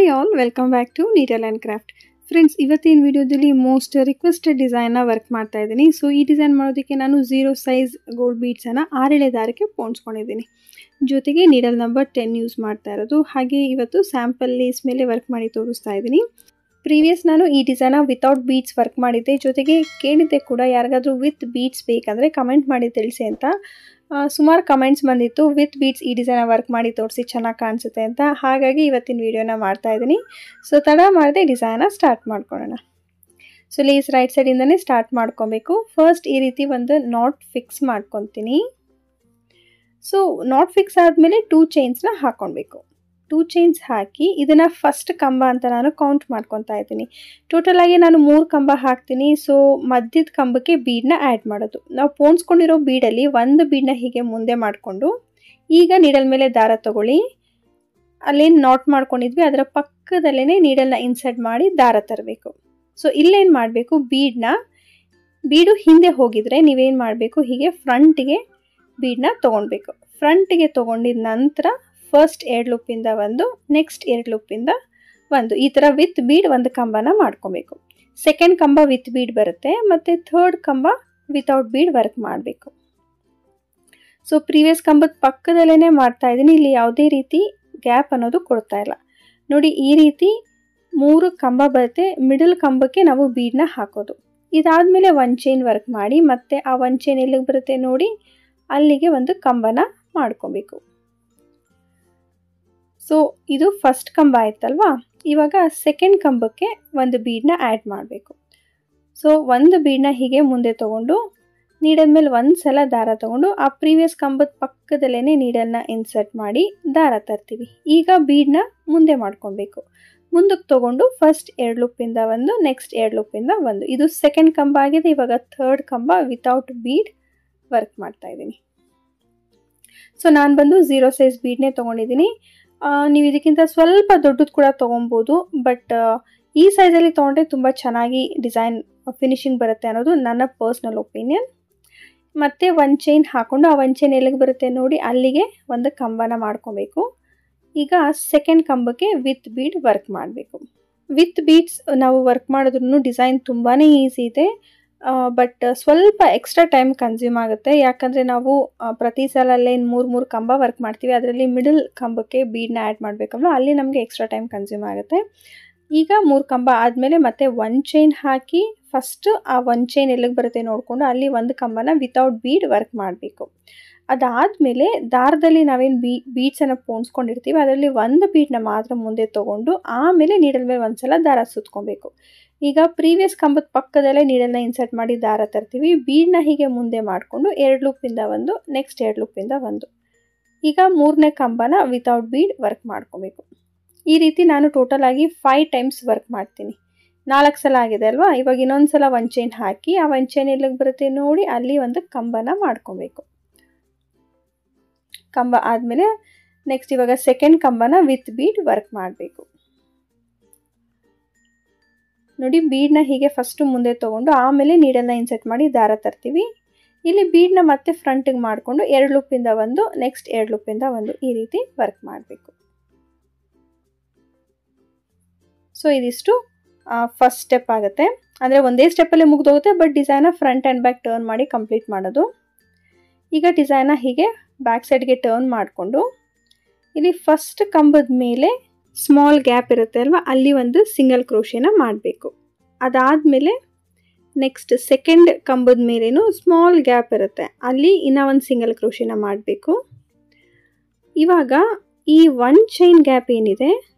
Hi all, welcome back to needle and craft. Friends, ಇವತ್ತಿನ ವಿಡಿಯೋದಲ್ಲಿ most requested ಡಿಸೈನ್ನ work ಮಾಡ್ತಾ ಇದ್ದೀನಿ. ಸೊ ಈ ಡಿಸೈನ್ ಮಾಡೋದಕ್ಕೆ ನಾನು 0 ಸೈಜ್ ಗೋಲ್ಡ್ ಬೀಡ್ಸನ್ನು 6 ಎಳೆ ದಾರಕ್ಕೆ ಪೋಣಿಸ್ಕೊಂಡಿದ್ದೀನಿ. ಜೊತೆಗೆ ನೀಡಲ್ ನಂಬರ್ 10 ಯೂಸ್ ಮಾಡ್ತಾ ಇರೋದು. ಹಾಗೆ ಇವತ್ತು ಸ್ಯಾಂಪಲ್ ಲೇಸ್ ಮೇಲೆ ವರ್ಕ್ ಮಾಡಿ ತೋರಿಸ್ತಾ ಇದ್ದೀನಿ. ಪ್ರೀವಿಯಸ್ ನಾನು ಈ ಡಿಸೈನ ವಿತೌಟ್ ಬೀಡ್ಸ್ ವರ್ಕ್ ಮಾಡಿದ್ದೆ. ಜೊತೆಗೆ ಕೇಳಿದ್ದೆ ಕೂಡ ಯಾರಿಗಾದರೂ ವಿತ್ ಬೀಡ್ಸ್ ಬೇಕಂದರೆ ಕಮೆಂಟ್ ಮಾಡಿ ತಿಳಿಸಿ ಅಂತ. ಸುಮಾರು ಕಮೆಂಟ್ಸ್ ಬಂದಿತ್ತು, ವಿತ್ ಬೀಡ್ಸ್ ಈ ಡಿಸೈನ ವರ್ಕ್ ಮಾಡಿ ತೋರಿಸಿ ಚೆನ್ನಾಗಿ ಕಾಣಿಸುತ್ತೆ ಅಂತ. ಹಾಗಾಗಿ ಇವತ್ತಿನ ವಿಡಿಯೋನ ಮಾಡ್ತಾ ಇದ್ದೀನಿ. ಸೊ ತಡ ಮಾಡದೆ ಡಿಸೈನ ಸ್ಟಾರ್ಟ್ ಮಾಡ್ಕೊಳ್ಳೋಣ. ಸೊ ಲೇಸ್ ರೈಟ್ ಸೈಡಿಂದನೇ ಸ್ಟಾರ್ಟ್ ಮಾಡ್ಕೊಬೇಕು. ಫಸ್ಟ್ ಈ ರೀತಿ ಒಂದು ನಾಟ್ ಫಿಕ್ಸ್ ಮಾಡ್ಕೊತೀನಿ. ಸೊ ನಾಟ್ ಫಿಕ್ಸ್ ಆದಮೇಲೆ 2 ಚೈನ್ಸ್ನ ಹಾಕ್ಕೊಳ್ಬೇಕು. 2 ಚೈನ್ಸ್ ಹಾಕಿ ಇದನ್ನು ಫಸ್ಟ್ ಕಂಬ ಅಂತ ನಾನು ಕೌಂಟ್ ಮಾಡ್ಕೊತಾ ಇದ್ದೀನಿ. ಟೋಟಲ್ ಆಗಿ ನಾನು 3 ಕಂಬ ಹಾಕ್ತೀನಿ. ಸೊ ಮಧ್ಯದ ಕಂಬಕ್ಕೆ ಬೀಡನ್ನ ಆ್ಯಡ್ ಮಾಡೋದು. ನಾವು ಪೋಣಿಸ್ಕೊಂಡಿರೋ ಬೀಡಲ್ಲಿ ಒಂದು ಬೀಡನ್ನ ಹೀಗೆ ಮುಂದೆ ಮಾಡಿಕೊಂಡು ಈಗ ನೀಡಲ್ ಮೇಲೆ ದಾರ ತಗೊಳ್ಳಿ. ಅಲ್ಲೇನು ನಾಟ್ ಮಾಡ್ಕೊಂಡಿದ್ವಿ ಅದರ ಪಕ್ಕದಲ್ಲೇ ನೀಡಲ್ನ ಇನ್ಸರ್ಟ್ ಮಾಡಿ ದಾರ ತರಬೇಕು. ಸೊ ಇಲ್ಲೇನು ಮಾಡಬೇಕು, ಬೀಡು ಹಿಂದೆ ಹೋಗಿದ್ರೆ ನೀವೇನು ಮಾಡಬೇಕು, ಹೀಗೆ ಫ್ರಂಟಿಗೆ ಬೀಡನ್ನ ತೊಗೊಳ್ಬೇಕು. ಫ್ರಂಟಿಗೆ ತೊಗೊಂಡಿದ ನಂತರ ಫಸ್ಟ್ 2 ಲೂಪಿಂದ ಒಂದು, ನೆಕ್ಸ್ಟ್ 2 ಲೂಪಿಂದ ಒಂದು, ಈ ಥರ ವಿತ್ ಬೀಡ್ ಒಂದು ಕಂಬನ ಮಾಡ್ಕೊಬೇಕು. ಸೆಕೆಂಡ್ ಕಂಬ ವಿತ್ ಬೀಡ್ ಬರುತ್ತೆ, ಮತ್ತು ಥರ್ಡ್ ಕಂಬ ವಿತೌಟ್ ಬೀಡ್ ವರ್ಕ್ ಮಾಡಬೇಕು. ಸೊ ಪ್ರೀವಿಯಸ್ ಕಂಬದ ಪಕ್ಕದಲ್ಲೇ ಮಾಡ್ತಾ ಇದ್ದೀನಿ. ಇಲ್ಲಿ ಯಾವುದೇ ರೀತಿ ಗ್ಯಾಪ್ ಅನ್ನೋದು ಕೊಡ್ತಾ ಇಲ್ಲ. ನೋಡಿ, ಈ ರೀತಿ 3 ಕಂಬ ಬರುತ್ತೆ. ಮಿಡಲ್ ಕಂಬಕ್ಕೆ ನಾವು ಬೀಡನ್ನ ಹಾಕೋದು. ಇದಾದಮೇಲೆ 1 ಚೈನ್ ವರ್ಕ್ ಮಾಡಿ ಮತ್ತೆ ಆ 1 ಚೈನ್ ಎಲ್ಲಿಗೆ ಬರುತ್ತೆ ನೋಡಿ, ಅಲ್ಲಿಗೆ ಒಂದು ಕಂಬನ ಮಾಡ್ಕೊಬೇಕು. ಸೊ ಇದು ಫಸ್ಟ್ ಕಂಬ ಆಯ್ತಲ್ವಾ. ಇವಾಗ ಸೆಕೆಂಡ್ ಕಂಬಕ್ಕೆ ಒಂದು ಬೀಡನ್ನ ಆ್ಯಡ್ ಮಾಡಬೇಕು. ಸೊ ಒಂದು ಬೀಡನ್ನ ಹೀಗೆ ಮುಂದೆ ತೊಗೊಂಡು ನೀಡಲ್ ಮೇಲೆ ಒಂದು ಸಲ ದಾರ ತೊಗೊಂಡು ಆ ಪ್ರೀವಿಯಸ್ ಕಂಬದ ಪಕ್ಕದಲ್ಲೇ ನೀಡಲ್ನ ಇನ್ಸರ್ಟ್ ಮಾಡಿ ದಾರ ತರ್ತೀವಿ. ಈಗ ಬೀಡನ್ನ ಮುಂದೆ ಮಾಡ್ಕೊಬೇಕು. ಮುಂದಕ್ಕೆ ತೊಗೊಂಡು ಫಸ್ಟ್ 2 ಲೂಪಿಂದ ಒಂದು, ನೆಕ್ಸ್ಟ್ 2 ಲೂಪಿಂದ ಒಂದು. ಇದು ಸೆಕೆಂಡ್ ಕಂಬ ಆಗಿದೆ. ಇವಾಗ ಥರ್ಡ್ ಕಂಬ ವಿತೌಟ್ ಬೀಡ್ ವರ್ಕ್ ಮಾಡ್ತಾ ಇದ್ದೀನಿ. ಸೊ ನಾನು ಬಂದು 0 ಸೈಜ್ ಬೀಡನ್ನೇ ತೊಗೊಂಡಿದ್ದೀನಿ. ನೀವು ಇದಕ್ಕಿಂತ ಸ್ವಲ್ಪ ದೊಡ್ಡದು ಕೂಡ ತೊಗೊಬೋದು, ಬಟ್ ಈ ಸೈಜಲ್ಲಿ ತೊಗೊಂಡ್ರೆ ತುಂಬ ಚೆನ್ನಾಗಿ ಡಿಸೈನ್ ಫಿನಿಶಿಂಗ್ ಬರುತ್ತೆ ಅನ್ನೋದು ನನ್ನ ಪರ್ಸ್ನಲ್ ಒಪಿನಿಯನ್. ಮತ್ತು 1 ಚೈನ್ ಹಾಕ್ಕೊಂಡು ಆ 1 ಚೈನ್ ಎಲ್ಲಿಗೆ ಬರುತ್ತೆ ನೋಡಿ, ಅಲ್ಲಿಗೆ ಒಂದು ಕಂಬನ ಮಾಡ್ಕೊಬೇಕು. ಈಗ ಸೆಕೆಂಡ್ ಕಂಬಕ್ಕೆ ವಿತ್ ಬೀಡ್ ವರ್ಕ್ ಮಾಡಬೇಕು. ವಿತ್ ಬೀಡ್ಸ್ ನಾವು ವರ್ಕ್ ಮಾಡಿದ್ರೂ ಡಿಸೈನ್ ತುಂಬಾ ಈಸಿ ಇದೆ, ಬಟ್ ಸ್ವಲ್ಪ ಎಕ್ಸ್ಟ್ರಾ ಟೈಮ್ ಕನ್ಸ್ಯೂಮ್ ಆಗುತ್ತೆ. ಯಾಕಂದರೆ ನಾವು ಪ್ರತಿ ಸಲಲ್ಲೇ 3 ಕಂಬ ವರ್ಕ್ ಮಾಡ್ತೀವಿ. ಅದರಲ್ಲಿ ಮಿಡಲ್ ಕಂಬಕ್ಕೆ ಬೀಡನ್ನ ಆ್ಯಡ್ ಮಾಡಬೇಕಲ್ವ, ಅಲ್ಲಿ ನಮಗೆ ಎಕ್ಸ್ಟ್ರಾ ಟೈಮ್ ಕನ್ಸ್ಯೂಮ್ ಆಗುತ್ತೆ. ಈಗ 3 ಕಂಬ ಆದಮೇಲೆ ಮತ್ತೆ 1 ಚೈನ್ ಹಾಕಿ ಫಸ್ಟು ಆ 1 ಚೈನ್ ಎಲ್ಲಿಗೆ ಬರುತ್ತೆ ನೋಡಿಕೊಂಡು ಅಲ್ಲಿ ಒಂದು ಕಂಬನ ವಿತೌಟ್ ಬೀಡ್ ವರ್ಕ್ ಮಾಡಬೇಕು. ಅದಾದಮೇಲೆ ದಾರದಲ್ಲಿ ನಾವೇನು ಬೀಡ್ಸನ್ನು ಪೋಣಿಸ್ಕೊಂಡಿರ್ತೀವಿ ಅದರಲ್ಲಿ ಒಂದು ಬೀಡನ್ನ ಮಾತ್ರ ಮುಂದೆ ತೊಗೊಂಡು ಆಮೇಲೆ ನೀಡಲ್ ಮೇಲೆ ಒಂದು ಸಲ ದಾರ ಸುತ್ಕೊಬೇಕು. ಈಗ ಪ್ರೀವಿಯಸ್ ಕಂಬದ ಪಕ್ಕದಲ್ಲೇ ನೀಡಲ್ನ ಇನ್ಸರ್ಟ್ ಮಾಡಿ ದಾರ ತರ್ತೀವಿ. ಬೀಡನ್ನ ಹೀಗೆ ಮುಂದೆ ಮಾಡಿಕೊಂಡು 2 ಲೂಪಿಂದ ಒಂದು, ನೆಕ್ಸ್ಟ್ 2 ಲೂಪಿಂದ ಒಂದು. ಈಗ 3ನೇ ಕಂಬನ ವಿತೌಟ್ ಬೀಡ್ ವರ್ಕ್ ಮಾಡ್ಕೊಬೇಕು. ಈ ರೀತಿ ನಾನು ಟೋಟಲ್ ಆಗಿ 5 ಟೈಮ್ಸ್ ವರ್ಕ್ ಮಾಡ್ತೀನಿ. 4 ಸಲ ಆಗಿದೆ ಅಲ್ವಾ. ಇವಾಗ ಇನ್ನೊಂದು ಸಲ 1 ಚೈನ್ ಹಾಕಿ ಆ 1 ಚೈನ್ ಎಲ್ಲಿಗೆ ಬರುತ್ತೆ ನೋಡಿ, ಅಲ್ಲಿ ಒಂದು ಕಂಬನ ಮಾಡ್ಕೊಬೇಕು. ಕಂಬ ಆದಮೇಲೆ ನೆಕ್ಸ್ಟ್ ಇವಾಗ ಸೆಕೆಂಡ್ ಕಂಬನ ವಿತ್ ಬೀಡ್ ವರ್ಕ್ ಮಾಡಬೇಕು. ನೋಡಿ, ಬೀಡನ್ನ ಹೀಗೆ ಫಸ್ಟು ಮುಂದೆ ತೊಗೊಂಡು ಆಮೇಲೆ ನೀಡಲ್ನ ಇನ್ಸರ್ಟ್ ಮಾಡಿ ದಾರ ತರ್ತೀವಿ. ಇಲ್ಲಿ ಬೀಡನ್ನ ಮತ್ತೆ ಫ್ರಂಟಿಗೆ ಮಾಡಿಕೊಂಡು 2 ಲೂಪಿಂದ ಒಂದು, ನೆಕ್ಸ್ಟ್ 2 ಲೂಪಿಂದ ಒಂದು, ಈ ರೀತಿ ವರ್ಕ್ ಮಾಡಬೇಕು. ಸೊ ಇದಿಷ್ಟು ಫಸ್ಟ್ ಸ್ಟೆಪ್ ಆಗುತ್ತೆ. ಅಂದರೆ ಒಂದೇ ಸ್ಟೆಪ್ಪಲ್ಲೇ ಮುಗಿದೋಗುತ್ತೆ, ಬಟ್ ಡಿಸೈನ ಫ್ರಂಟ್ ಆ್ಯಂಡ್ ಬ್ಯಾಕ್ ಟರ್ನ್ ಮಾಡಿ ಕಂಪ್ಲೀಟ್ ಮಾಡೋದು. ಈಗ ಡಿಸೈನ ಹೀಗೆ ಬ್ಯಾಕ್ ಸೈಡ್ಗೆ ಟರ್ನ್ ಮಾಡಿಕೊಂಡು ಇಲ್ಲಿ ಫಸ್ಟ್ ಕಂಬದ ಮೇಲೆ ಸ್ಮಾಲ್ ಗ್ಯಾಪ್ ಇರುತ್ತೆ ಅಲ್ವಾ, ಅಲ್ಲಿ ಒಂದು ಸಿಂಗಲ್ ಕ್ರೋಶೆನ ಮಾಡಬೇಕು. ಅದಾದಮೇಲೆ ನೆಕ್ಸ್ಟ್ ಸೆಕೆಂಡ್ ಕಂಬದ ಮೇಲೇನು ಸ್ಮಾಲ್ ಗ್ಯಾಪ್ ಇರುತ್ತೆ, ಅಲ್ಲಿ ಇನ್ನೂ ಒಂದು ಸಿಂಗಲ್ ಕ್ರೋಶೆನ ಮಾಡಬೇಕು. ಇವಾಗ ಈ 1 ಚೈನ್ ಗ್ಯಾಪ್ ಏನಿದೆ,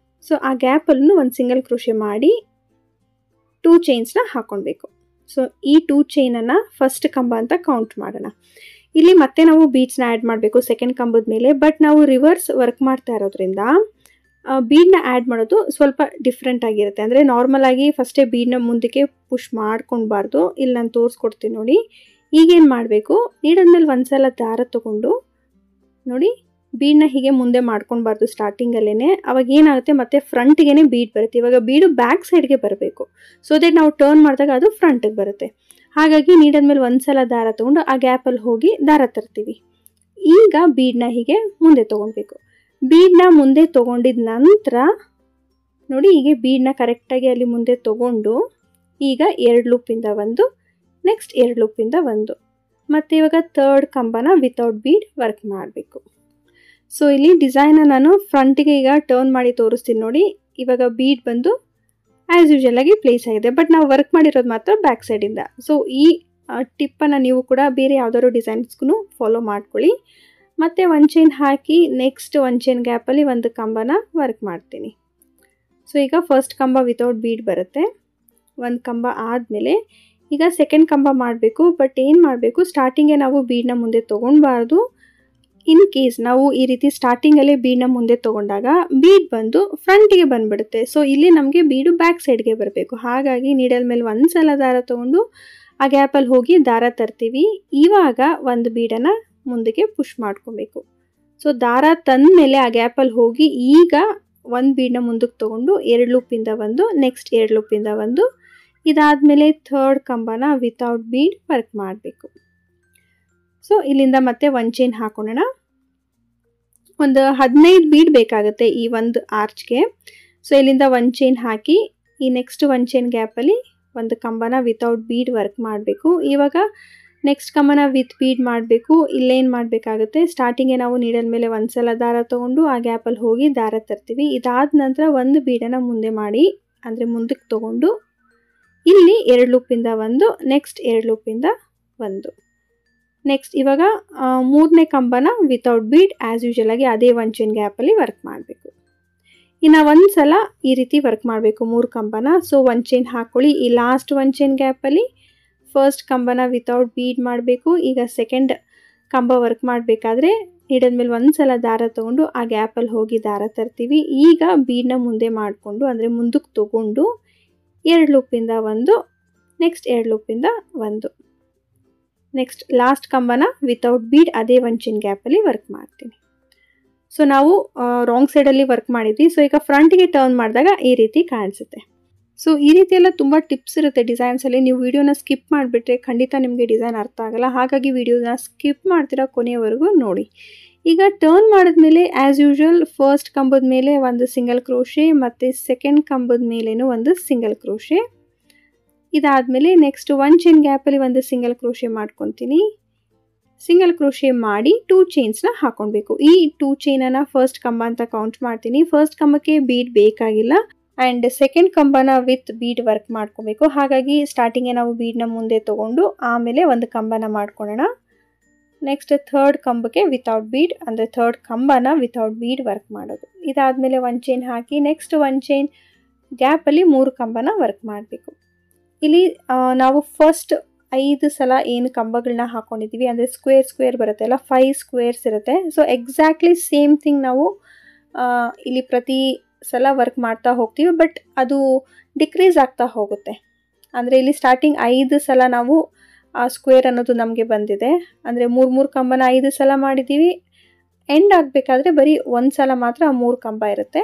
ಸೊ ಆ ಗ್ಯಾಪಲ್ಲೂ ಒಂದು ಸಿಂಗಲ್ ಕ್ರೋಶೆ ಮಾಡಿ 2 ಚೈನ್ಸ್ನ ಹಾಕ್ಕೊಳ್ಬೇಕು. ಸೊ ಈ 2 ಚೈನನ್ನು ಫಸ್ಟ್ ಕಂಬ ಅಂತ ಕೌಂಟ್ ಮಾಡೋಣ. ಇಲ್ಲಿ ಮತ್ತೆ ನಾವು ಬೀಡ್ಸ್ನ ಆ್ಯಡ್ ಮಾಡಬೇಕು ಸೆಕೆಂಡ್ ಕಂಬದ ಮೇಲೆ, ಬಟ್ ನಾವು ರಿವರ್ಸ್ ವರ್ಕ್ ಮಾಡ್ತಾ ಇರೋದ್ರಿಂದ ಬೀಡನ್ನ ಆ್ಯಡ್ ಮಾಡೋದು ಸ್ವಲ್ಪ ಡಿಫ್ರೆಂಟ್ ಆಗಿರುತ್ತೆ. ಅಂದರೆ ನಾರ್ಮಲ್ ಆಗಿ ಫಸ್ಟೇ ಬೀಡನ್ನ ಮುಂದಕ್ಕೆ ಪುಷ್ ಮಾಡ್ಕೊಳ್ಬಾರ್ದು. ಇಲ್ಲಿ ನಾನು ತೋರಿಸ್ಕೊಡ್ತೀನಿ ನೋಡಿ. ಈಗೇನು ಮಾಡಬೇಕು, ನೀಡಲ್ ಮೇಲೆ ಒಂದು ಸಲ ದಾರ ತೊಗೊಂಡು ನೋಡಿ, ಬೀಡನ್ನ ಹೀಗೆ ಮುಂದೆ ಮಾಡ್ಕೊಳ್ಬಾರ್ದು ಸ್ಟಾರ್ಟಿಂಗಲ್ಲೇ. ಅವಾಗ ಏನಾಗುತ್ತೆ, ಮತ್ತೆ ಫ್ರಂಟ್ಗೆ ಬೀಡ್ ಬರುತ್ತೆ. ಇವಾಗ ಬೀಡು ಬ್ಯಾಕ್ ಸೈಡ್ಗೆ ಬರಬೇಕು, ಸೊ ದಟ್ ನಾವು ಟರ್ನ್ ಮಾಡಿದಾಗ ಅದು ಫ್ರಂಟಿಗೆ ಬರುತ್ತೆ. ಹಾಗಾಗಿ ನೀಡಲ್ ಮೇಲೆ ಒಂದು ಸಲ ದಾರ ತೊಗೊಂಡು ಆ ಗ್ಯಾಪಲ್ಲಿ ಹೋಗಿ ದಾರ ತರ್ತೀವಿ. ಈಗ ಬೀಡನ್ನ ಹೀಗೆ ಮುಂದೆ ತೊಗೊಳ್ಬೇಕು. ಬೀಡನ್ನ ಮುಂದೆ ತೊಗೊಂಡಿದ ನಂತರ ನೋಡಿ ಹೀಗೆ ಬೀಡನ್ನ ಕರೆಕ್ಟಾಗಿ ಅಲ್ಲಿ ಮುಂದೆ ತೊಗೊಂಡು ಈಗ 2 ಲೂಪಿಂದ ಒಂದು, ನೆಕ್ಸ್ಟ್ 2 ಲೂಪಿಂದ ಒಂದು, ಮತ್ತು ಇವಾಗ ಥರ್ಡ್ ಕಂಬನ ವಿತೌಟ್ ಬೀಡ್ ವರ್ಕ್ ಮಾಡಬೇಕು. ಸೊ ಇಲ್ಲಿ ಡಿಸೈನ್ನ ನಾನು ಫ್ರಂಟಿಗೆ ಈಗ ಟರ್ನ್ ಮಾಡಿ ತೋರಿಸ್ತೀನಿ ನೋಡಿ. ಇವಾಗ ಬೀಡ್ ಬಂದು ಆ್ಯಸ್ ಯೂಶುವಲ್ ಆಗಿ ಪ್ಲೇಸ್ ಆಗಿದೆ, ಬಟ್ ನಾವು ವರ್ಕ್ ಮಾಡಿರೋದು ಮಾತ್ರ ಬ್ಯಾಕ್ ಸೈಡಿಂದ. ಸೊ ಈ ಟಿಪ್ಪನ್ನು ನೀವು ಕೂಡ ಬೇರೆ ಯಾವುದಾದ್ರು ಡಿಸೈನ್ಸ್ಗೂ ಫಾಲೋ ಮಾಡ್ಕೊಳ್ಳಿ. ಮತ್ತು ಒಂದು ಚೈನ್ ಹಾಕಿ ನೆಕ್ಸ್ಟ್ ಒಂದು ಚೈನ್ ಗ್ಯಾಪಲ್ಲಿ ಒಂದು ಕಂಬನ ವರ್ಕ್ ಮಾಡ್ತೀನಿ. ಸೊ ಈಗ ಫಸ್ಟ್ ಕಂಬ ವಿತೌಟ್ ಬೀಡ್ ಬರುತ್ತೆ. ಒಂದು ಕಂಬ ಆದಮೇಲೆ ಈಗ ಸೆಕೆಂಡ್ ಕಂಬ ಮಾಡಬೇಕು. ಬಟ್ ಏನು ಮಾಡಬೇಕು, ಸ್ಟಾರ್ಟಿಂಗೇ ನಾವು ಬೀಡನ್ನ ಮುಂದೆ ತೊಗೊಳ್ಬಾರ್ದು. ಇನ್ ಕೇಸ್ ನಾವು ಈ ರೀತಿ ಸ್ಟಾರ್ಟಿಂಗಲ್ಲೇ ಬೀಡನ್ನ ಮುಂದೆ ತೊಗೊಂಡಾಗ ಬೀಡ್ ಬಂದು ಫ್ರಂಟಿಗೆ ಬಂದುಬಿಡುತ್ತೆ. ಸೊ ಇಲ್ಲಿ ನಮಗೆ ಬೀಡು ಬ್ಯಾಕ್ ಸೈಡ್ಗೆ ಬರಬೇಕು. ಹಾಗಾಗಿ ನೀಡಲ್ ಮೇಲೆ ಒಂದು ಸಲ ದಾರ ತೊಗೊಂಡು ಆ ಗ್ಯಾಪಲ್ಲಿ ಹೋಗಿ ದಾರ ತರ್ತೀವಿ. ಇವಾಗ ಒಂದು ಬೀಡನ್ನು ಮುಂದಕ್ಕೆ ಪುಷ್ ಮಾಡ್ಕೊಬೇಕು. ಸೊ ದಾರ ತಂದ ಮೇಲೆ ಆ ಗ್ಯಾಪಲ್ಲಿ ಹೋಗಿ ಈಗ ಒಂದು ಬೀಡನ್ನ ಮುಂದಕ್ಕೆ ತೊಗೊಂಡು 2 ಲೂಪಿಂದ ಒಂದು, ನೆಕ್ಸ್ಟ್ 2 ಲೂಪಿಂದ ಒಂದು, ಇದಾದಮೇಲೆ ಥರ್ಡ್ ಕಂಬನ ವಿತೌಟ್ ಬೀಡ್ ವರ್ಕ್ ಮಾಡಬೇಕು. ಸೊ ಇಲ್ಲಿಂದ ಮತ್ತೆ ಒಂದು ಚೈನ್ ಹಾಕೊಳ್ಳೋಣ. ಒಂದು 15 ಬೀಡ್ ಬೇಕಾಗುತ್ತೆ ಈ ಒಂದು ಆರ್ಚ್ಗೆ. ಸೊ ಇಲ್ಲಿಂದ ಒಂದು ಚೈನ್ ಹಾಕಿ ಈ ನೆಕ್ಸ್ಟ್ ಒಂದು ಚೈನ್ ಗ್ಯಾಪಲ್ಲಿ ಒಂದು ಕಂಬನ ವಿತೌಟ್ ಬೀಡ್ ವರ್ಕ್ ಮಾಡಬೇಕು. ಇವಾಗ ನೆಕ್ಸ್ಟ್ ಕಂಬನ ವಿತ್ ಬೀಡ್ ಮಾಡಬೇಕು. ಇಲ್ಲೇನು ಮಾಡಬೇಕಾಗುತ್ತೆ, ಸ್ಟಾರ್ಟಿಂಗೇ ನಾವು ನೀಡಲ್ ಮೇಲೆ ಒಂದು ಸಲ ದಾರ ತೊಗೊಂಡು ಆ ಗ್ಯಾಪಲ್ಲಿ ಹೋಗಿ ದಾರ ತರ್ತೀವಿ. ಇದಾದ ನಂತರ ಒಂದು ಬೀಡನ್ನು ಮುಂದೆ ಮಾಡಿ ಅಂದರೆ ಮುಂದಕ್ಕೆ ತೊಗೊಂಡು ಇಲ್ಲಿ 2 ಲೂಪಿಂದ ಒಂದು, ನೆಕ್ಸ್ಟ್ 2 ಲೂಪಿಂದ ಒಂದು, ನೆಕ್ಸ್ಟ್ ಇವಾಗ ಮೂರನೇ ಕಂಬನ ವಿತೌಟ್ ಬೀಡ್ ಆ್ಯಸ್ ಯೂಶುವಲ್ ಆಗಿ ಅದೇ ಒಂದು ಚೈನ್ ಗ್ಯಾಪಲ್ಲಿ ವರ್ಕ್ ಮಾಡಬೇಕು. ಇನ್ನು ಒಂದು ಸಲ ಈ ರೀತಿ ವರ್ಕ್ ಮಾಡಬೇಕು 3 ಕಂಬನ. ಸೊ ಒಂದು ಚೈನ್ ಹಾಕ್ಕೊಳ್ಳಿ. ಈ ಲಾಸ್ಟ್ ಒಂದು ಚೈನ್ ಗ್ಯಾಪಲ್ಲಿ ಫಸ್ಟ್ ಕಂಬನ ವಿತೌಟ್ ಬೀಡ್ ಮಾಡಬೇಕು. ಈಗ ಸೆಕೆಂಡ್ ಕಂಬ ವರ್ಕ್ ಮಾಡಬೇಕಾದ್ರೆ ನೀಡಲ್ ಮೇಲೆ ಒಂದು ಸಲ ದಾರ ತೊಗೊಂಡು ಆ ಗ್ಯಾಪಲ್ಲಿ ಹೋಗಿ ದಾರ ತರ್ತೀವಿ. ಈಗ ಬೀಡನ್ನ ಮುಂದೆ ಮಾಡಿಕೊಂಡು ಅಂದರೆ ಮುಂದಕ್ಕೆ ತೊಗೊಂಡು 2 ಲೂಪಿಂದ ಒಂದು, ನೆಕ್ಸ್ಟ್ 2 ಲೂಪಿಂದ ಒಂದು, ನೆಕ್ಸ್ಟ್ ಲಾಸ್ಟ್ ಕಂಬನ ವಿತೌಟ್ ಬೀಡ್ ಅದೇ ಒಂದು ಚೈನ್ ಗ್ಯಾಪಲ್ಲಿ ವರ್ಕ್ ಮಾಡ್ತೀನಿ. ಸೊ ನಾವು ರಾಂಗ್ ಸೈಡಲ್ಲಿ ವರ್ಕ್ ಮಾಡಿದ್ವಿ. ಸೊ ಈಗ ಫ್ರಂಟಿಗೆ ಟರ್ನ್ ಮಾಡಿದಾಗ ಈ ರೀತಿ ಕಾಣಿಸುತ್ತೆ. ಸೊ ಈ ರೀತಿ ಎಲ್ಲ ತುಂಬ ಟಿಪ್ಸ್ ಇರುತ್ತೆ ಡಿಸೈನ್ಸಲ್ಲಿ. ನೀವು ವಿಡಿಯೋನ ಸ್ಕಿಪ್ ಮಾಡಿಬಿಟ್ರೆ ಖಂಡಿತ ನಿಮಗೆ ಡಿಸೈನ್ ಅರ್ಥ ಆಗಲ್ಲ. ಹಾಗಾಗಿ ವಿಡಿಯೋನ ಸ್ಕಿಪ್ ಮಾಡ್ತೀರಾ ಕೊನೆಯವರೆಗೂ ನೋಡಿ. ಈಗ ಟರ್ನ್ ಮಾಡಿದ್ಮೇಲೆ ಆ್ಯಸ್ ಯೂಶುವಲ್ ಫಸ್ಟ್ ಕಂಬದ ಮೇಲೆ ಒಂದು ಸಿಂಗಲ್ ಕ್ರೋಶೆ ಮತ್ತು ಸೆಕೆಂಡ್ ಕಂಬದ ಮೇಲೇನೂ ಒಂದು ಸಿಂಗಲ್ ಕ್ರೋಶೆ. ಇದಾದಮೇಲೆ ನೆಕ್ಸ್ಟ್ ಒಂದು ಚೈನ್ ಗ್ಯಾಪಲ್ಲಿ ಒಂದು ಸಿಂಗಲ್ ಕ್ರೋಶೆ ಮಾಡ್ಕೊತೀನಿ. ಸಿಂಗಲ್ ಕ್ರೋಶೆ ಮಾಡಿ 2 ಚೈನ್ಸ್ನ ಹಾಕ್ಕೊಳ್ಬೇಕು. ಈ 2 ಚೈನನ್ನು ಫಸ್ಟ್ ಕಂಬ ಅಂತ ಕೌಂಟ್ ಮಾಡ್ತೀನಿ. ಫಸ್ಟ್ ಕಂಬಕ್ಕೆ ಬೀಡ್ ಬೇಕಾಗಿಲ್ಲ ಆ್ಯಂಡ್ ಸೆಕೆಂಡ್ ಕಂಬನ ವಿತ್ ಬೀಡ್ ವರ್ಕ್ ಮಾಡ್ಕೊಬೇಕು. ಹಾಗಾಗಿ ಸ್ಟಾರ್ಟಿಂಗೇ ನಾವು ಬೀಡನ್ನ ಮುಂದೆ ತೊಗೊಂಡು ಆಮೇಲೆ ಒಂದು ಕಂಬನ ಮಾಡ್ಕೊಳ್ಳೋಣ. ನೆಕ್ಸ್ಟ್ ಥರ್ಡ್ ಕಂಬಕ್ಕೆ ವಿತೌಟ್ ಬೀಡ್ ಅಂದರೆ ಥರ್ಡ್ ಕಂಬನ ವಿತೌಟ್ ಬೀಡ್ ವರ್ಕ್ ಮಾಡೋದು. ಇದಾದಮೇಲೆ ಒಂದು ಚೈನ್ ಹಾಕಿ ನೆಕ್ಸ್ಟ್ ಒಂದು ಚೈನ್ ಗ್ಯಾಪಲ್ಲಿ 3 ಕಂಬನ ವರ್ಕ್ ಮಾಡಬೇಕು. ಇಲ್ಲಿ ನಾವು ಫಸ್ಟ್ 5 ಸಲ ಏನು ಕಂಬಗಳನ್ನ ಹಾಕ್ಕೊಂಡಿದ್ದೀವಿ ಅಂದರೆ ಸ್ಕ್ವೇರ್ ಬರುತ್ತೆ ಅಲ್ಲ, 5 ಸ್ಕ್ವೇರ್ಸ್ ಇರುತ್ತೆ. ಸೊ ಎಕ್ಸಾಕ್ಟ್ಲಿ ಸೇಮ್ ಥಿಂಗ್ ನಾವು ಇಲ್ಲಿ ಪ್ರತಿ ಸಲ ವರ್ಕ್ ಮಾಡ್ತಾ ಹೋಗ್ತೀವಿ. ಬಟ್ ಅದು ಡಿಕ್ರೀಸ್ ಆಗ್ತಾ ಹೋಗುತ್ತೆ. ಅಂದರೆ ಇಲ್ಲಿ ಸ್ಟಾರ್ಟಿಂಗ್ 5 ಸಲ ನಾವು ಆ ಸ್ಕ್ವೇರ್ ಅನ್ನೋದು ನಮಗೆ ಬಂದಿದೆ. ಅಂದರೆ 3 ಕಂಬನ 5 ಸಲ ಮಾಡಿದ್ದೀವಿ. ಎಂಡ್ ಆಗಬೇಕಾದ್ರೆ ಬರೀ 1 ಸಲ ಮಾತ್ರ 3 ಕಂಬ ಇರುತ್ತೆ.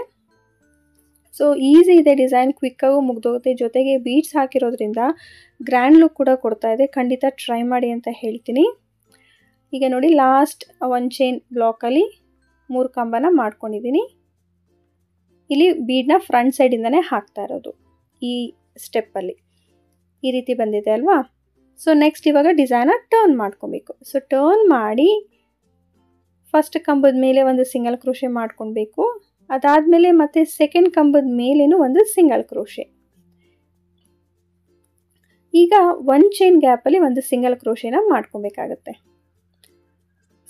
ಸೊ ಈಸಿ ಇದೆ ಡಿಸೈನ್, ಕ್ವಿಕ್ಕಾಗೂ ಮುಗ್ದೋಗುತ್ತೆ. ಜೊತೆಗೆ ಬೀಡ್ಸ್ ಹಾಕಿರೋದ್ರಿಂದ ಗ್ರ್ಯಾಂಡ್ ಲುಕ್ ಕೂಡ ಕೊಡ್ತಾ ಇದೆ. ಖಂಡಿತ ಟ್ರೈ ಮಾಡಿ ಅಂತ ಹೇಳ್ತೀನಿ. ಈಗ ನೋಡಿ ಲಾಸ್ಟ್ ಒಂದು ಚೈನ್ ಬ್ಲಾಕಲ್ಲಿ 3 ಕಂಬನ ಮಾಡ್ಕೊಂಡಿದ್ದೀನಿ. ಇಲ್ಲಿ ಬೀಡನ್ನ ಫ್ರಂಟ್ ಸೈಡಿಂದನೇ ಹಾಕ್ತಾ ಇರೋದು ಈ ಸ್ಟೆಪ್ಪಲ್ಲಿ. ಈ ರೀತಿ ಬಂದಿದೆ ಅಲ್ವಾ. ಸೊ ನೆಕ್ಸ್ಟ್ ಇವಾಗ ಡಿಸೈನ ಟರ್ನ್ ಮಾಡ್ಕೊಬೇಕು. ಸೊ ಟರ್ನ್ ಮಾಡಿ ಫಸ್ಟ್ ಕಂಬದ ಮೇಲೆ ಒಂದು ಸಿಂಗಲ್ ಕ್ರೋಶೆ ಮಾಡ್ಕೊಳ್ಬೇಕು. ಅದಾದಮೇಲೆ ಮತ್ತೆ ಸೆಕೆಂಡ್ ಕಂಬದ ಮೇಲೇನು ಒಂದು ಸಿಂಗಲ್ ಕ್ರೋಶೆ. ಈಗ ಒಂದು ಚೈನ್ ಗ್ಯಾಪಲ್ಲಿ ಒಂದು ಸಿಂಗಲ್ ಕ್ರೋಶೆನ ಮಾಡ್ಕೊಬೇಕಾಗತ್ತೆ.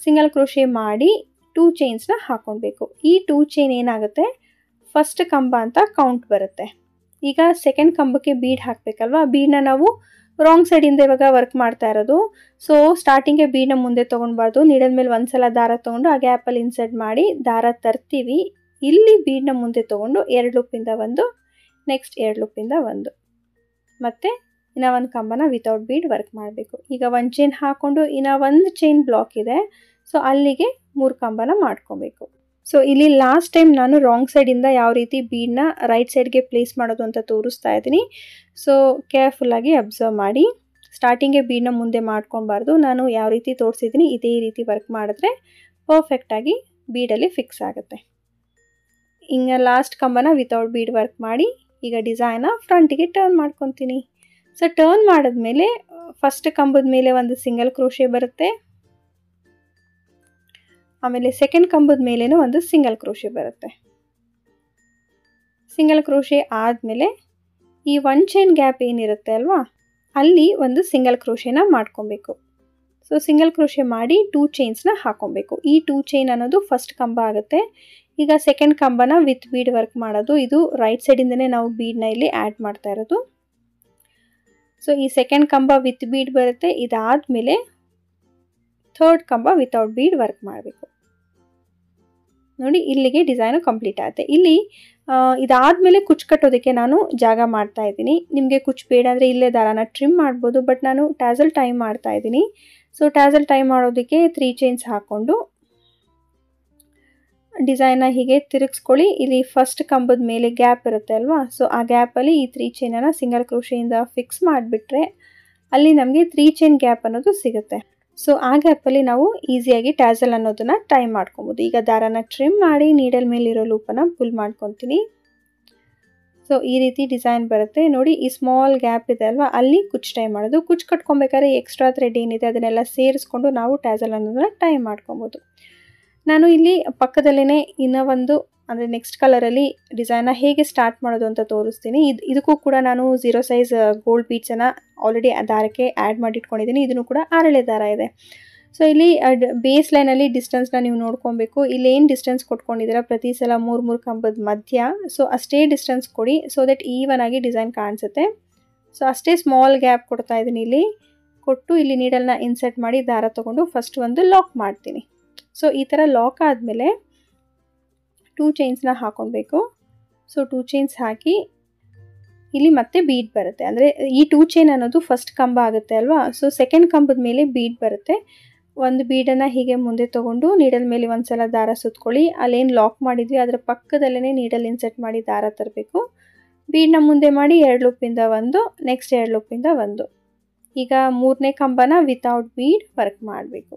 ಸಿಂಗಲ್ ಕ್ರೋಶೆ ಮಾಡಿ 2 ಚೈನ್ಸ್ನ ಹಾಕ್ಕೊಳ್ಬೇಕು. ಈ 2 ಚೈನ್ ಏನಾಗುತ್ತೆ, ಫಸ್ಟ್ ಕಂಬ ಅಂತ ಕೌಂಟ್ ಬರುತ್ತೆ. ಈಗ ಸೆಕೆಂಡ್ ಕಂಬಕ್ಕೆ ಬೀಡ್ ಹಾಕಬೇಕಲ್ವಾ. ಬೀಡನ್ನ ನಾವು ರಾಂಗ್ ಸೈಡಿಂದ ಇವಾಗ ವರ್ಕ್ ಮಾಡ್ತಾ ಇರೋದು. ಸೊ ಸ್ಟಾರ್ಟಿಂಗ್ಗೆ ಬೀಡನ್ನ ಮುಂದೆ ತೊಗೊಳ್ಬಾರ್ದು. ನೀಡಲ್ ಮೇಲೆ ಒಂದು ಸಲ ದಾರ ತೊಗೊಂಡು ಆ ಗ್ಯಾಪಲ್ಲಿ ಇನ್ಸರ್ಟ್ ಮಾಡಿ ದಾರ ತರ್ತೀವಿ. ಇಲ್ಲಿ ಬೀಡನ್ನ ಮುಂದೆ ತೊಗೊಂಡು 2 ಲೂಪಿಂದ ಒಂದು, ನೆಕ್ಸ್ಟ್ 2 ಲೂಪಿಂದ ಒಂದು, ಮತ್ತು ಇನ್ನು ಒಂದು ಕಂಬನ ವಿತೌಟ್ ಬೀಡ್ ವರ್ಕ್ ಮಾಡಬೇಕು. ಈಗ ಒಂದು ಚೈನ್ ಹಾಕ್ಕೊಂಡು ಇನ್ನು ಒಂದು ಚೈನ್ ಬ್ಲಾಕ್ ಇದೆ. ಸೊ ಅಲ್ಲಿಗೆ 3 ಕಂಬನ ಮಾಡ್ಕೊಬೇಕು. ಸೊ ಇಲ್ಲಿ ಲಾಸ್ಟ್ ಟೈಮ್ ನಾನು ರಾಂಗ್ ಸೈಡಿಂದ ಯಾವ ರೀತಿ ಬೀಡನ್ನ ರೈಟ್ ಸೈಡ್ಗೆ ಪ್ಲೇಸ್ ಮಾಡೋದು ಅಂತ ತೋರಿಸ್ತಾ ಇದ್ದೀನಿ. ಸೊ ಕೇರ್ಫುಲ್ಲಾಗಿ ಅಬ್ಸರ್ವ್ ಮಾಡಿ. ಸ್ಟಾರ್ಟಿಂಗ್ಗೆ ಬೀಡನ್ನ ಮುಂದೆ ಮಾಡ್ಕೊಬಾರ್ದು. ನಾನು ಯಾವ ರೀತಿ ತೋರಿಸಿದ್ದೀನಿ ಇದೇ ರೀತಿ ವರ್ಕ್ ಮಾಡಿದ್ರೆ ಪರ್ಫೆಕ್ಟಾಗಿ ಬೀಡಲ್ಲಿ ಫಿಕ್ಸ್ ಆಗುತ್ತೆ. ಹಿಂಗೆ ಲಾಸ್ಟ್ ಕಂಬನ ವಿತೌಟ್ ಬೀಡ್ ವರ್ಕ್ ಮಾಡಿ ಈಗ ಡಿಸೈನ್ನ ಫ್ರಂಟಿಗೆ ಟರ್ನ್ ಮಾಡ್ಕೊತೀನಿ. ಸೊ ಟರ್ನ್ ಮಾಡಿದ್ಮೇಲೆ ಫಸ್ಟ್ ಕಂಬದ ಮೇಲೆ ಒಂದು ಸಿಂಗಲ್ ಕ್ರೋಶೆ ಬರುತ್ತೆ, ಆಮೇಲೆ ಸೆಕೆಂಡ್ ಕಂಬದ ಮೇಲೇನೂ ಒಂದು ಸಿಂಗಲ್ ಕ್ರೋಶೆ ಬರುತ್ತೆ. ಸಿಂಗಲ್ ಕ್ರೋಶೆ ಆದಮೇಲೆ ಈ 1 ಚೈನ್ ಗ್ಯಾಪ್ ಏನಿರುತ್ತೆ ಅಲ್ವಾ, ಅಲ್ಲಿ ಒಂದು ಸಿಂಗಲ್ ಕ್ರೋಶೆನ ಮಾಡ್ಕೊಬೇಕು. ಸೊ ಸಿಂಗಲ್ ಕ್ರೋಶೆ ಮಾಡಿ 2 ಚೈನ್ಸ್ನ ಹಾಕೊಬೇಕು. ಈ 2 ಚೈನ್ ಅನ್ನೋದು ಫಸ್ಟ್ ಕಂಬ ಆಗುತ್ತೆ. ಈಗ ಸೆಕೆಂಡ್ ಕಂಬನ ವಿತ್ ಬೀಡ್ ವರ್ಕ್ ಮಾಡೋದು. ಇದು ರೈಟ್ ಸೈಡಿಂದನೇ ನಾವು ಬೀಡ್ನ ಇಲ್ಲಿ ಆ್ಯಡ್ ಮಾಡ್ತಾ ಇರೋದು. ಸೊ ಈ ಸೆಕೆಂಡ್ ಕಂಬ ವಿತ್ ಬೀಡ್ ಬರುತ್ತೆ. ಇದಾದಮೇಲೆ ಥರ್ಡ್ ಕಂಬ ವಿತೌಟ್ ಬೀಡ್ ವರ್ಕ್ ಮಾಡಬೇಕು. ನೋಡಿ ಇಲ್ಲಿಗೆ ಡಿಸೈನು ಕಂಪ್ಲೀಟ್ ಆಗುತ್ತೆ. ಇಲ್ಲಿ ಇದಾದಮೇಲೆ ಕುಚ್ಚು ಕಟ್ಟೋದಕ್ಕೆ ನಾನು ಜಾಗ ಮಾಡ್ತಾ ಇದ್ದೀನಿ. ನಿಮಗೆ ಕುಚ್ಚು ಬೇಡ ಅಂದರೆ ಇಲ್ಲೇ ದಾರಾನ ಟ್ರಿಮ್ ಮಾಡ್ಬೋದು, ಬಟ್ ನಾನು ಟ್ಯಾಸಲ್ ಟೈ ಮಾಡ್ತಾ ಇದ್ದೀನಿ. ಸೊ ಟ್ಯಾಸಲ್ ಟೈ ಮಾಡೋದಕ್ಕೆ 3 ಚೈನ್ಸ್ ಹಾಕ್ಕೊಂಡು ಡಿಸೈನ್ನ ಹೀಗೆ ತಿರುಗಿಸ್ಕೊಳ್ಳಿ. ಇಲ್ಲಿ ಫಸ್ಟ್ ಕಂಬದ ಮೇಲೆ ಗ್ಯಾಪ್ ಇರುತ್ತೆ ಅಲ್ವಾ, ಸೊ ಆ ಗ್ಯಾಪಲ್ಲಿ ಈ 3 ಚೈನನ್ನು ಸಿಂಗಲ್ ಕ್ರೋಶೆಯಿಂದ ಫಿಕ್ಸ್ ಮಾಡಿಬಿಟ್ರೆ ಅಲ್ಲಿ ನಮಗೆ 3 ಚೈನ್ ಗ್ಯಾಪ್ ಅನ್ನೋದು ಸಿಗುತ್ತೆ. ಸೊ ಆ ಗ್ಯಾಪಲ್ಲಿ ನಾವು ಈಸಿಯಾಗಿ ಟ್ಯಾಸಲ್ ಅನ್ನೋದನ್ನು ಟೈ ಮಾಡ್ಕೊಬೋದು. ಈಗ ದಾರಾನ ಟ್ರಿಮ್ ಮಾಡಿ ನೀಡಲ್ ಮೇಲಿರೋ ಲೂಪನ್ನು ಪುಲ್ ಮಾಡ್ಕೊತೀನಿ. ಸೊ ಈ ರೀತಿ ಡಿಸೈನ್ ಬರುತ್ತೆ. ನೋಡಿ ಈ ಸ್ಮಾಲ್ ಗ್ಯಾಪ್ ಇದೆ ಅಲ್ವಾ, ಅಲ್ಲಿ ಕುಚ್ಚು ಟೈ ಮಾಡೋದು. ಕುಚ್ಚು ಕಟ್ಕೊಬೇಕಾದ್ರೆ ಎಕ್ಸ್ಟ್ರಾ ಥ್ರೆಡ್ ಏನಿದೆ ಅದನ್ನೆಲ್ಲ ಸೇರಿಸ್ಕೊಂಡು ನಾವು ಟ್ಯಾಸಲ್ ಅನ್ನೋದನ್ನು ಟೈ ಮಾಡ್ಕೊಬೋದು. ನಾನು ಇಲ್ಲಿ ಪಕ್ಕದಲ್ಲೇ ಇನ್ನೂ ಒಂದು ಅಂದರೆ ನೆಕ್ಸ್ಟ್ ಕಲರಲ್ಲಿ ಡಿಸೈನ್ನ ಹೇಗೆ ಸ್ಟಾರ್ಟ್ ಮಾಡೋದು ಅಂತ ತೋರಿಸ್ತೀನಿ. ಇದಕ್ಕೂ ಕೂಡ ನಾನು 0 ಸೈಜ್ ಗೋಲ್ಡ್ ಬೀಡ್ಸನ್ನು ಆಲ್ರೆಡಿ ದಾರಕ್ಕೆ ಆ್ಯಡ್ ಮಾಡಿಟ್ಕೊಂಡಿದ್ದೀನಿ. ಇದನ್ನು ಕೂಡ 6 ಎಳೆ ದಾರ ಇದೆ. ಸೊ ಇಲ್ಲಿ ಬೇಸ್ ಲೈನಲ್ಲಿ ಡಿಸ್ಟೆನ್ಸ್ನ ನೀವು ನೋಡ್ಕೊಬೇಕು. ಇಲ್ಲೇನು ಡಿಸ್ಟೆನ್ಸ್ ಕೊಟ್ಕೊಂಡಿದ್ದೀರಾ ಪ್ರತಿ ಸಲ 3 ಕಂಬದ ಮಧ್ಯ, ಸೊ ಅಷ್ಟೇ ಡಿಸ್ಟೆನ್ಸ್ ಕೊಡಿ, ಸೊ ದಟ್ ಈವನ್ ಆಗಿ ಡಿಸೈನ್ ಕಾಣಿಸುತ್ತೆ. ಸೊ ಅಷ್ಟೇ ಸ್ಮಾಲ್ ಗ್ಯಾಪ್ ಕೊಡ್ತಾ ಇದ್ದೀನಿ. ಇಲ್ಲಿ ಕೊಟ್ಟು ಇಲ್ಲಿ ನೀಡಲ್ನ ಇನ್ಸರ್ಟ್ ಮಾಡಿ ದಾರ ತೊಗೊಂಡು ಫಸ್ಟ್ ಒಂದು ಲಾಕ್ ಮಾಡ್ತೀನಿ. ಸೊ ಈ ಥರ ಲಾಕ್ ಆದಮೇಲೆ 2 ಚೈನ್ಸ್ನ ಹಾಕೊಬೇಕು. ಸೊ 2 ಚೈನ್ಸ್ ಹಾಕಿ ಇಲ್ಲಿ ಮತ್ತೆ ಬೀಡ್ ಬರುತ್ತೆ. ಅಂದರೆ ಈ 2 ಚೈನ್ ಅನ್ನೋದು ಫಸ್ಟ್ ಕಂಬ ಆಗುತ್ತೆ ಅಲ್ವಾ, ಸೊ ಸೆಕೆಂಡ್ ಕಂಬದ ಮೇಲೆ ಬೀಡ್ ಬರುತ್ತೆ. ಒಂದು ಬೀಡನ್ನು ಹೀಗೆ ಮುಂದೆ ತೊಗೊಂಡು ನೀಡಲ್ ಮೇಲೆ ಒಂದು ಸಲ ದಾರ ಸುತ್ಕೊಳ್ಳಿ. ಅಲ್ಲೇನು ಲಾಕ್ ಮಾಡಿದ್ವಿ ಅದರ ಪಕ್ಕದಲ್ಲೇ ನೀಡಲ್ ಇನ್ಸರ್ಟ್ ಮಾಡಿ ದಾರ ತರಬೇಕು. ಬೀಡನ್ನ ಮುಂದೆ ಮಾಡಿ 2 ಲೂಪಿಂದ ಒಂದು, ನೆಕ್ಸ್ಟ್ 2 ಲೂಪಿಂದ ಒಂದು. ಈಗ 3ನೇ ಕಂಬನ ವಿತೌಟ್ ಬೀಡ್ ವರ್ಕ್ ಮಾಡಬೇಕು.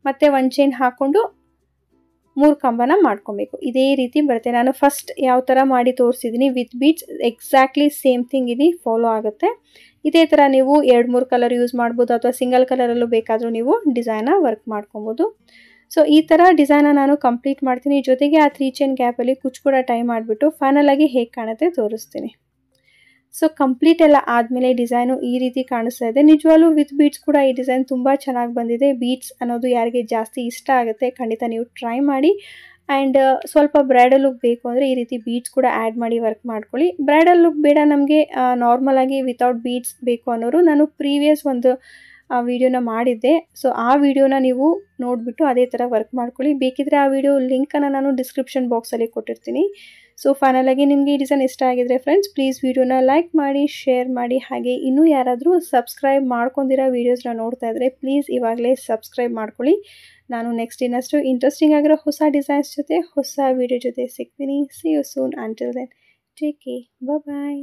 ಮತ್ತು 1 ಚೈನ್ ಹಾಕ್ಕೊಂಡು 3 ಕಂಬನ ಮಾಡ್ಕೊಬೇಕು. ಇದೇ ರೀತಿ ಬರುತ್ತೆ. ನಾನು ಫಸ್ಟ್ ಯಾವ ಥರ ಮಾಡಿ ತೋರಿಸಿದ್ದೀನಿ with beads, exactly same thing ಇಲ್ಲಿ ಫಾಲೋ ಆಗುತ್ತೆ. ಇದೇ ಥರ ನೀವು 2-3 ಕಲರ್ ಯೂಸ್ ಮಾಡ್ಬೋದು, ಅಥವಾ ಸಿಂಗಲ್ ಕಲರಲ್ಲೂ ಬೇಕಾದರೂ ನೀವು ಡಿಸೈನ್ನ ವರ್ಕ್ ಮಾಡ್ಕೊಬೋದು. ಸೊ ಈ ಥರ ಡಿಸೈನ್ನ ನಾನು ಕಂಪ್ಲೀಟ್ ಮಾಡ್ತೀನಿ. ಜೊತೆಗೆ ಆ 3 ಚೈನ್ ಗ್ಯಾಪಲ್ಲಿ ಕುಚ್ಚು ಕೂಡ ಟೈ ಮಾಡಿಬಿಟ್ಟು ಫೈನಲಾಗಿ ಹೇಗೆ ಕಾಣುತ್ತೆ ತೋರಿಸ್ತೀನಿ. ಸೊ ಕಂಪ್ಲೀಟ್ ಎಲ್ಲ ಆದಮೇಲೆ ಡಿಸೈನು ಈ ರೀತಿ ಕಾಣಿಸ್ತಾ ಇದೆ. ನಿಜವಾಗ್ಲೂ ವಿತ್ ಬೀಡ್ಸ್ ಕೂಡ ಈ ಡಿಸೈನ್ ತುಂಬ ಚೆನ್ನಾಗಿ ಬಂದಿದೆ. ಬೀಡ್ಸ್ ಅನ್ನೋದು ಯಾರಿಗೆ ಜಾಸ್ತಿ ಇಷ್ಟ ಆಗುತ್ತೆ ಖಂಡಿತ ನೀವು ಟ್ರೈ ಮಾಡಿ. ಆ್ಯಂಡ್ ಸ್ವಲ್ಪ ಬ್ರೈಡಲ್ ಲುಕ್ ಬೇಕು ಅಂದರೆ ಈ ರೀತಿ ಬೀಡ್ಸ್ ಕೂಡ ಆ್ಯಡ್ ಮಾಡಿ ವರ್ಕ್ ಮಾಡ್ಕೊಳ್ಳಿ. ಬ್ರೈಡಲ್ ಲುಕ್ ಬೇಡ ನಮಗೆ ನಾರ್ಮಲಾಗಿ ವಿತೌಟ್ ಬೀಡ್ಸ್ ಬೇಕು ಅನ್ನೋರು, ನಾನು ಪ್ರೀವಿಯಸ್ ಒಂದು ವಿಡಿಯೋನ ಮಾಡಿದ್ದೆ. ಸೊ ಆ ವಿಡಿಯೋನ ನೀವು ನೋಡಿಬಿಟ್ಟು ಅದೇ ಥರ ವರ್ಕ್ ಮಾಡ್ಕೊಳ್ಳಿ. ಬೇಕಿದ್ರೆ ಆ ವಿಡಿಯೋ ಲಿಂಕನ್ನು ನಾನು ಡಿಸ್ಕ್ರಿಪ್ಷನ್ ಬಾಕ್ಸಲ್ಲಿ ಕೊಟ್ಟಿರ್ತೀನಿ. ಸೊ ಫೈನಲಾಗಿ ನಿಮಗೆ ಈ ಡಿಸೈನ್ ಇಷ್ಟ ಆಗಿದ್ರೆ ಫ್ರೆಂಡ್ಸ್ ಪ್ಲೀಸ್ ವಿಡಿಯೋನ ಲೈಕ್ ಮಾಡಿ, ಶೇರ್ ಮಾಡಿ. ಹಾಗೆ ಇನ್ನೂ ಯಾರಾದರೂ ಸಬ್ಸ್ಕ್ರೈಬ್ ಮಾಡ್ಕೊಂಡಿರೋ ವೀಡಿಯೋಸ್ನ ನೋಡ್ತಾ ಇದ್ದರೆ ಪ್ಲೀಸ್ ಇವಾಗಲೇ ಸಬ್ಸ್ಕ್ರೈಬ್ ಮಾಡ್ಕೊಳ್ಳಿ. ನಾನು ನೆಕ್ಸ್ಟ್ ಇನ್ನಷ್ಟು ಇಂಟ್ರೆಸ್ಟಿಂಗ್ ಆಗಿರೋ ಹೊಸ ಡಿಸೈನ್ಸ್ ಜೊತೆ ಹೊಸ ವಿಡಿಯೋ ಜೊತೆ ಸಿಗ್ತೀನಿ. See you soon. Until then take care, bye.